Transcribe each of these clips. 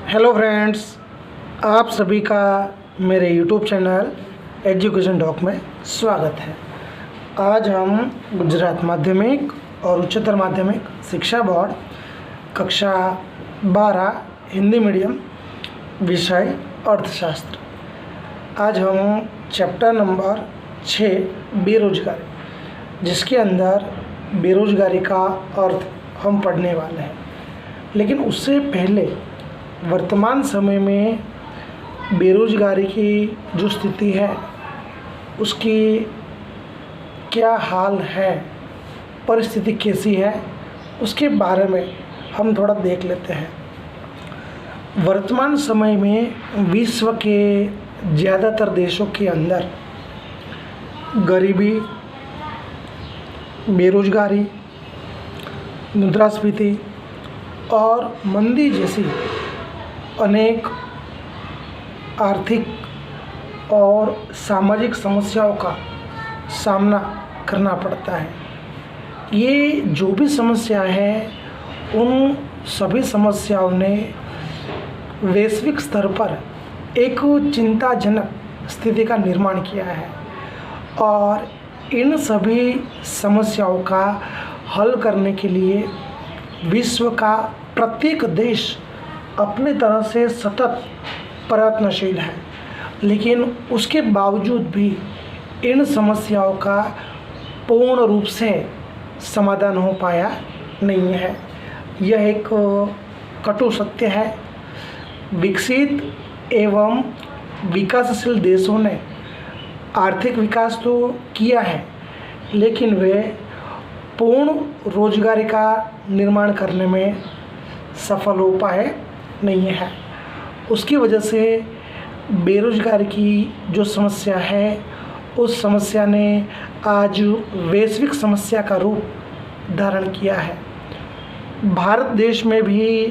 Hello friends, आप सभी का मेरे यूट्यूब चैनल एजुकेशन टॉक में स्वागत है। आज हम गुजरात माध्यमिक और उच्चतर माध्यमिक शिक्षा बोर्ड कक्षा 12 हिंदी मीडियम विषय अर्थशास्त्र, आज हम चैप्टर नंबर 6 बेरोजगारी, जिसके अंदर बेरोजगारी का अर्थ हम पढ़ने वाले हैं। लेकिन उससे पहले वर्तमान समय में बेरोजगारी की जो स्थिति है उसकी क्या हाल है, परिस्थिति कैसी है, उसके बारे में हम थोड़ा देख लेते हैं। वर्तमान समय में विश्व के ज़्यादातर देशों के अंदर गरीबी, बेरोजगारी, मुद्रास्फीति और मंदी जैसी अनेक आर्थिक और सामाजिक समस्याओं का सामना करना पड़ता है। ये जो भी समस्या है, उन सभी समस्याओं ने वैश्विक स्तर पर एक चिंताजनक स्थिति का निर्माण किया है और इन सभी समस्याओं का हल करने के लिए विश्व का प्रत्येक देश अपनी तरह से सतत प्रयत्नशील है। लेकिन उसके बावजूद भी इन समस्याओं का पूर्ण रूप से समाधान हो पाया नहीं है। यह एक कटु सत्य है। विकसित एवं विकासशील देशों ने आर्थिक विकास तो किया है, लेकिन वे पूर्ण रोजगारी का निर्माण करने में सफल हो पाए नहीं है। उसकी वजह से बेरोजगारी की जो समस्या है, उस समस्या ने आज वैश्विक समस्या का रूप धारण किया है। भारत देश में भी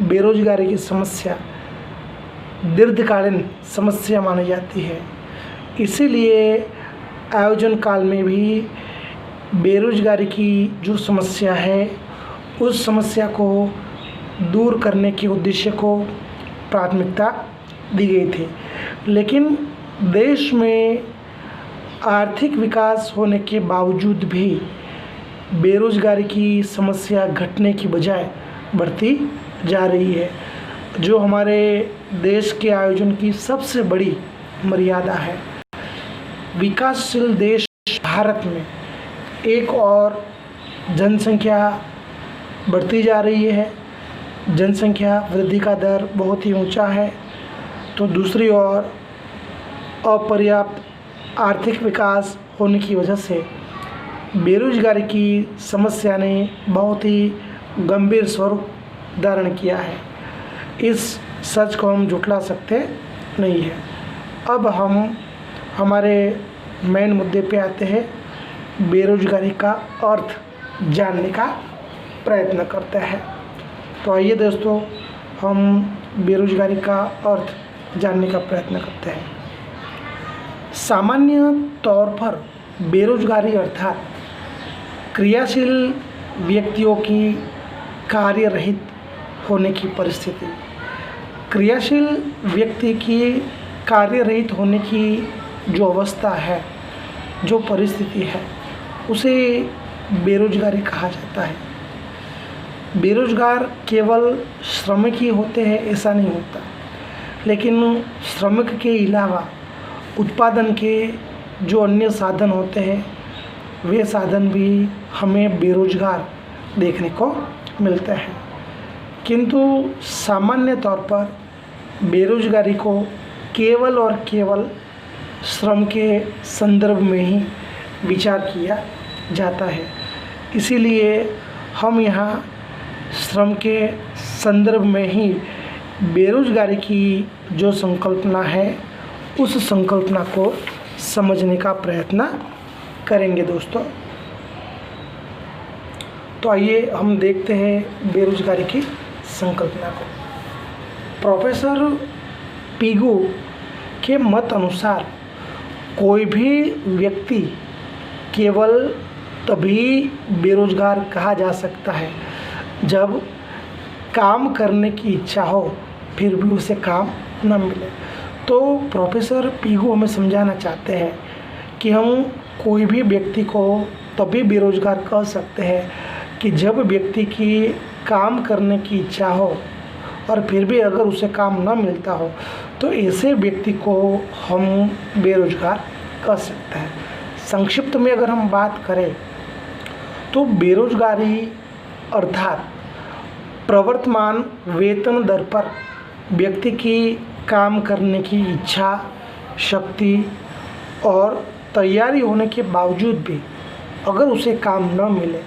बेरोजगारी की समस्या दीर्घकालीन समस्या मानी जाती है। इसीलिए आयोजन काल में भी बेरोजगारी की जो समस्या है, उस समस्या को दूर करने के उद्देश्य को प्राथमिकता दी गई थी। लेकिन देश में आर्थिक विकास होने के बावजूद भी बेरोजगारी की समस्या घटने की बजाय बढ़ती जा रही है, जो हमारे देश के आयोजन की सबसे बड़ी मर्यादा है। विकासशील देश भारत में एक और जनसंख्या बढ़ती जा रही है, जनसंख्या वृद्धि का दर बहुत ही ऊंचा है, तो दूसरी ओर अपर्याप्त आर्थिक विकास होने की वजह से बेरोजगारी की समस्या ने बहुत ही गंभीर स्वरूप धारण किया है। इस सच को हम झुठला सकते नहीं है। अब हम हमारे मेन मुद्दे पे आते हैं। बेरोजगारी का अर्थ जानने का प्रयत्न करते हैं। तो आइए दोस्तों, हम बेरोजगारी का अर्थ जानने का प्रयत्न करते हैं। सामान्य तौर पर बेरोजगारी अर्थात क्रियाशील व्यक्तियों की कार्य रहित होने की परिस्थिति। क्रियाशील व्यक्ति की कार्य रहित होने की जो अवस्था है, जो परिस्थिति है, उसे बेरोजगारी कहा जाता है। बेरोजगार केवल श्रमिक ही होते हैं ऐसा नहीं होता, लेकिन श्रमिक के अलावा उत्पादन के जो अन्य साधन होते हैं, वे साधन भी हमें बेरोजगार देखने को मिलते हैं। किंतु सामान्य तौर पर बेरोजगारी को केवल और केवल श्रम के संदर्भ में ही विचार किया जाता है। इसीलिए हम यहाँ श्रम के संदर्भ में ही बेरोजगारी की जो संकल्पना है, उस संकल्पना को समझने का प्रयत्न करेंगे दोस्तों। तो आइए हम देखते हैं बेरोजगारी की संकल्पना को। प्रोफेसर पिगू के मत अनुसार कोई भी व्यक्ति केवल तभी बेरोजगार कहा जा सकता है जब काम करने की इच्छा हो, फिर भी उसे काम न मिले। तो प्रोफेसर पीहू हमें समझाना चाहते हैं कि हम कोई भी व्यक्ति को तभी बेरोजगार कह सकते हैं कि जब व्यक्ति की काम करने की इच्छा हो और फिर भी अगर उसे काम न मिलता हो, तो ऐसे व्यक्ति को हम बेरोजगार कह सकते हैं। संक्षिप्त में अगर हम बात करें तो बेरोजगारी अर्थात प्रवर्तमान वेतन दर पर व्यक्ति की काम करने की इच्छा, शक्ति और तैयारी होने के बावजूद भी अगर उसे काम न मिले,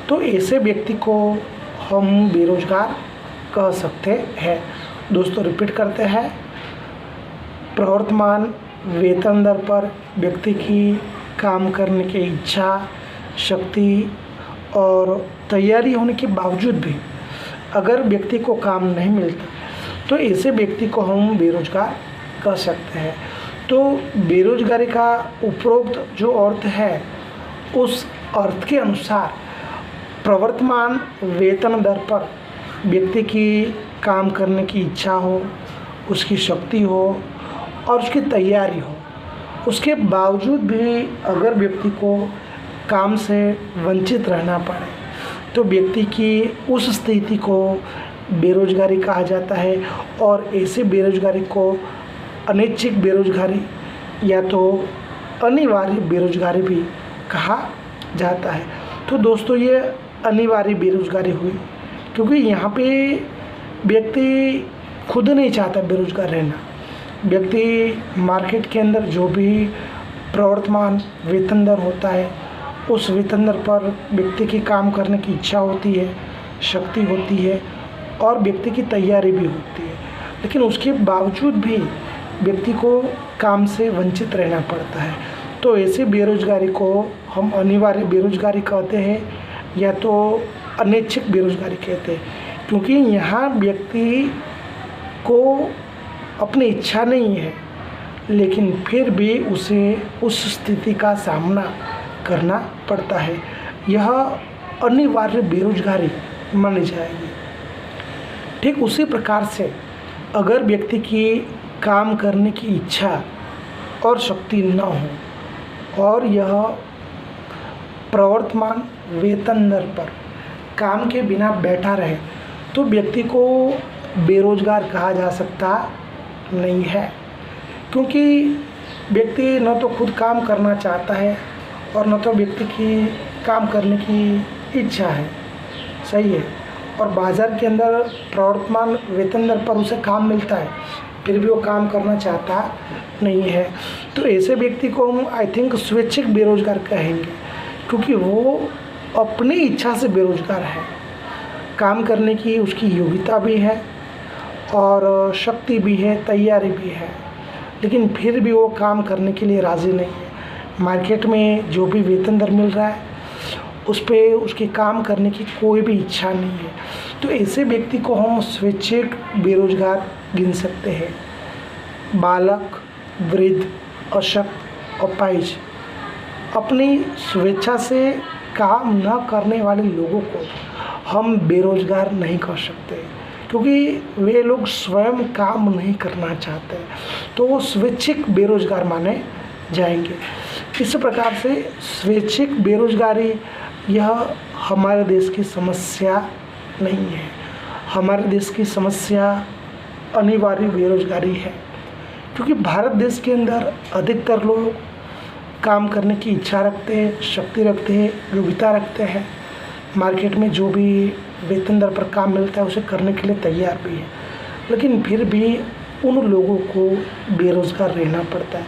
तो ऐसे व्यक्ति को हम बेरोजगार कह सकते हैं। दोस्तों रिपीट करते हैं, प्रवर्तमान वेतन दर पर व्यक्ति की काम करने की इच्छा, शक्ति और तैयारी होने के बावजूद भी अगर व्यक्ति को काम नहीं मिलता, तो ऐसे व्यक्ति को हम बेरोजगार कह सकते हैं। तो बेरोजगारी का उपरोक्त जो अर्थ है, उस अर्थ के अनुसार प्रवर्तमान वेतन दर पर व्यक्ति की काम करने की इच्छा हो, उसकी शक्ति हो और उसकी तैयारी हो, उसके बावजूद भी अगर व्यक्ति को काम से वंचित रहना पड़े, तो व्यक्ति की उस स्थिति को बेरोजगारी कहा जाता है। और ऐसे बेरोजगारी को अनैच्छिक बेरोजगारी या तो अनिवार्य बेरोजगारी भी कहा जाता है। तो दोस्तों ये अनिवार्य बेरोजगारी हुई, क्योंकि यहाँ पे व्यक्ति खुद नहीं चाहता बेरोजगार रहना। व्यक्ति मार्केट के अंदर जो भी प्रवर्तमान वेतन दर होता है, उस वेतन दर पर व्यक्ति की काम करने की इच्छा होती है, शक्ति होती है और व्यक्ति की तैयारी भी होती है, लेकिन उसके बावजूद भी व्यक्ति को काम से वंचित रहना पड़ता है। तो ऐसे बेरोजगारी को हम अनिवार्य बेरोजगारी कहते हैं या तो अनैच्छिक बेरोजगारी कहते हैं, क्योंकि यहाँ व्यक्ति को अपनी इच्छा नहीं है, लेकिन फिर भी उसे उस स्थिति का सामना करना पड़ता है। यह अनिवार्य बेरोजगारी मानी जाएगी। ठीक उसी प्रकार से अगर व्यक्ति की काम करने की इच्छा और शक्ति न हो और यह प्रवर्तमान वेतन दर पर काम के बिना बैठा रहे, तो व्यक्ति को बेरोजगार कहा जा सकता नहीं है, क्योंकि व्यक्ति न तो खुद काम करना चाहता है और न तो व्यक्ति की काम करने की इच्छा है। सही है। और बाज़ार के अंदर प्रवर्तमान वेतन दर पर उसे काम मिलता है, फिर भी वो काम करना चाहता नहीं है। तो ऐसे व्यक्ति को हम आई थिंक स्वैच्छिक बेरोजगार कहेंगे, क्योंकि वो अपनी इच्छा से बेरोजगार है। काम करने की उसकी योग्यता भी है और शक्ति भी है, तैयारी भी है, लेकिन फिर भी वो काम करने के लिए राज़ी नहीं है। मार्केट में जो भी वेतन दर मिल रहा है उस पर उसके काम करने की कोई भी इच्छा नहीं है। तो ऐसे व्यक्ति को हम स्वैच्छिक बेरोजगार गिन सकते हैं। बालक, वृद्ध, अशक्त, अपाहिज अपनी स्वेच्छा से काम न करने वाले लोगों को हम बेरोजगार नहीं कह सकते, क्योंकि वे लोग स्वयं काम नहीं करना चाहते, तो वो स्वैच्छिक बेरोजगार माने जाएंगे। इस प्रकार से स्वैच्छिक बेरोजगारी यह हमारे देश की समस्या नहीं है। हमारे देश की समस्या अनिवार्य बेरोजगारी है, क्योंकि भारत देश के अंदर अधिकतर लोग काम करने की इच्छा रखते हैं, शक्ति रखते हैं, योग्यता रखते हैं। मार्केट में जो भी वेतन दर पर काम मिलता है उसे करने के लिए तैयार भी है, लेकिन फिर भी उन लोगों को बेरोजगार रहना पड़ता है।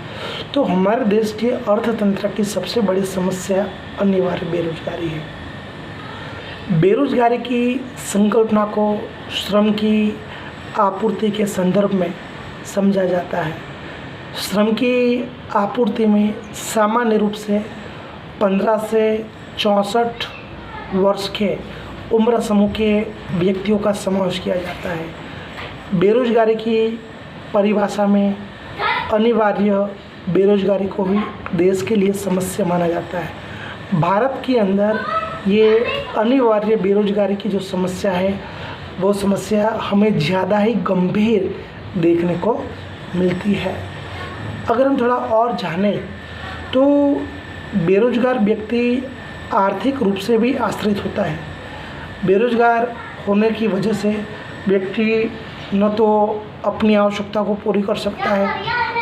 तो हमारे देश के अर्थतंत्र की सबसे बड़ी समस्या अनिवार्य बेरोजगारी है। बेरोजगारी की संकल्पना को श्रम की आपूर्ति के संदर्भ में समझा जाता है। श्रम की आपूर्ति में सामान्य रूप से 15 से 64 वर्ष के उम्र समूह के व्यक्तियों का समावेश किया जाता है। बेरोजगारी की परिभाषा में अनिवार्य बेरोजगारी को भी देश के लिए समस्या माना जाता है। भारत के अंदर ये अनिवार्य बेरोजगारी की जो समस्या है वो समस्या हमें ज़्यादा ही गंभीर देखने को मिलती है। अगर हम थोड़ा और जानें तो बेरोजगार व्यक्ति आर्थिक रूप से भी आश्रित होता है। बेरोजगार होने की वजह से व्यक्ति न तो अपनी आवश्यकता को पूरी कर सकता है,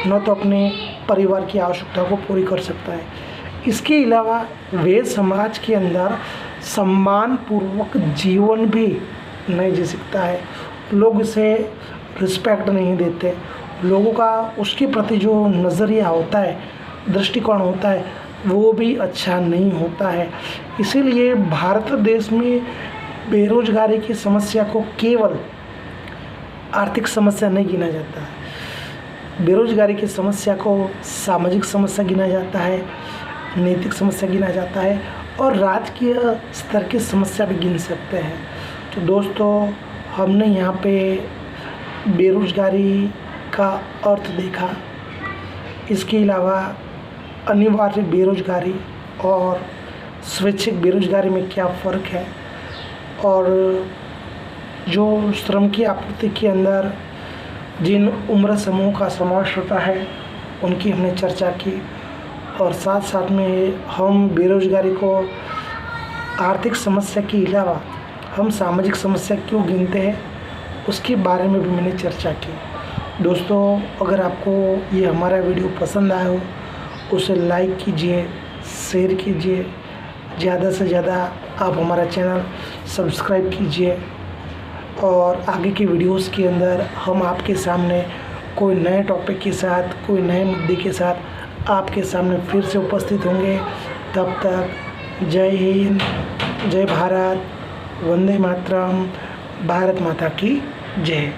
न तो अपने परिवार की आवश्यकता को पूरी कर सकता है। इसके अलावा वे समाज के अंदर सम्मानपूर्वक जीवन भी नहीं जी सकता है। लोग इसे रिस्पेक्ट नहीं देते। लोगों का उसके प्रति जो नज़रिया होता है, दृष्टिकोण होता है, वो भी अच्छा नहीं होता है। इसीलिए भारत देश में बेरोजगारी की समस्या को केवल आर्थिक समस्या नहीं गिना जाता है। बेरोजगारी की समस्या को सामाजिक समस्या गिना जाता है, नैतिक समस्या गिना जाता है और राजकीय स्तर की समस्या भी गिन सकते हैं। तो दोस्तों, हमने यहाँ पे बेरोजगारी का अर्थ देखा। इसके अलावा अनिवार्य बेरोजगारी और स्वैच्छिक बेरोजगारी में क्या फ़र्क है, और जो श्रम की आपूर्ति के अंदर जिन उम्र समूह का समावेश होता है उनकी हमने चर्चा की। और साथ साथ में हम बेरोजगारी को आर्थिक समस्या के अलावा हम सामाजिक समस्या क्यों गिनते हैं उसके बारे में भी मैंने चर्चा की। दोस्तों, अगर आपको ये हमारा वीडियो पसंद आया हो उसे लाइक कीजिए, शेयर कीजिए, ज़्यादा से ज़्यादा आप हमारा चैनल सब्सक्राइब कीजिए। और आगे की वीडियोस के अंदर हम आपके सामने कोई नए टॉपिक के साथ, कोई नए मुद्दे के साथ आपके सामने फिर से उपस्थित होंगे। तब तक जय हिंद, जय भारत, वंदे मातरम, भारत माता की जय।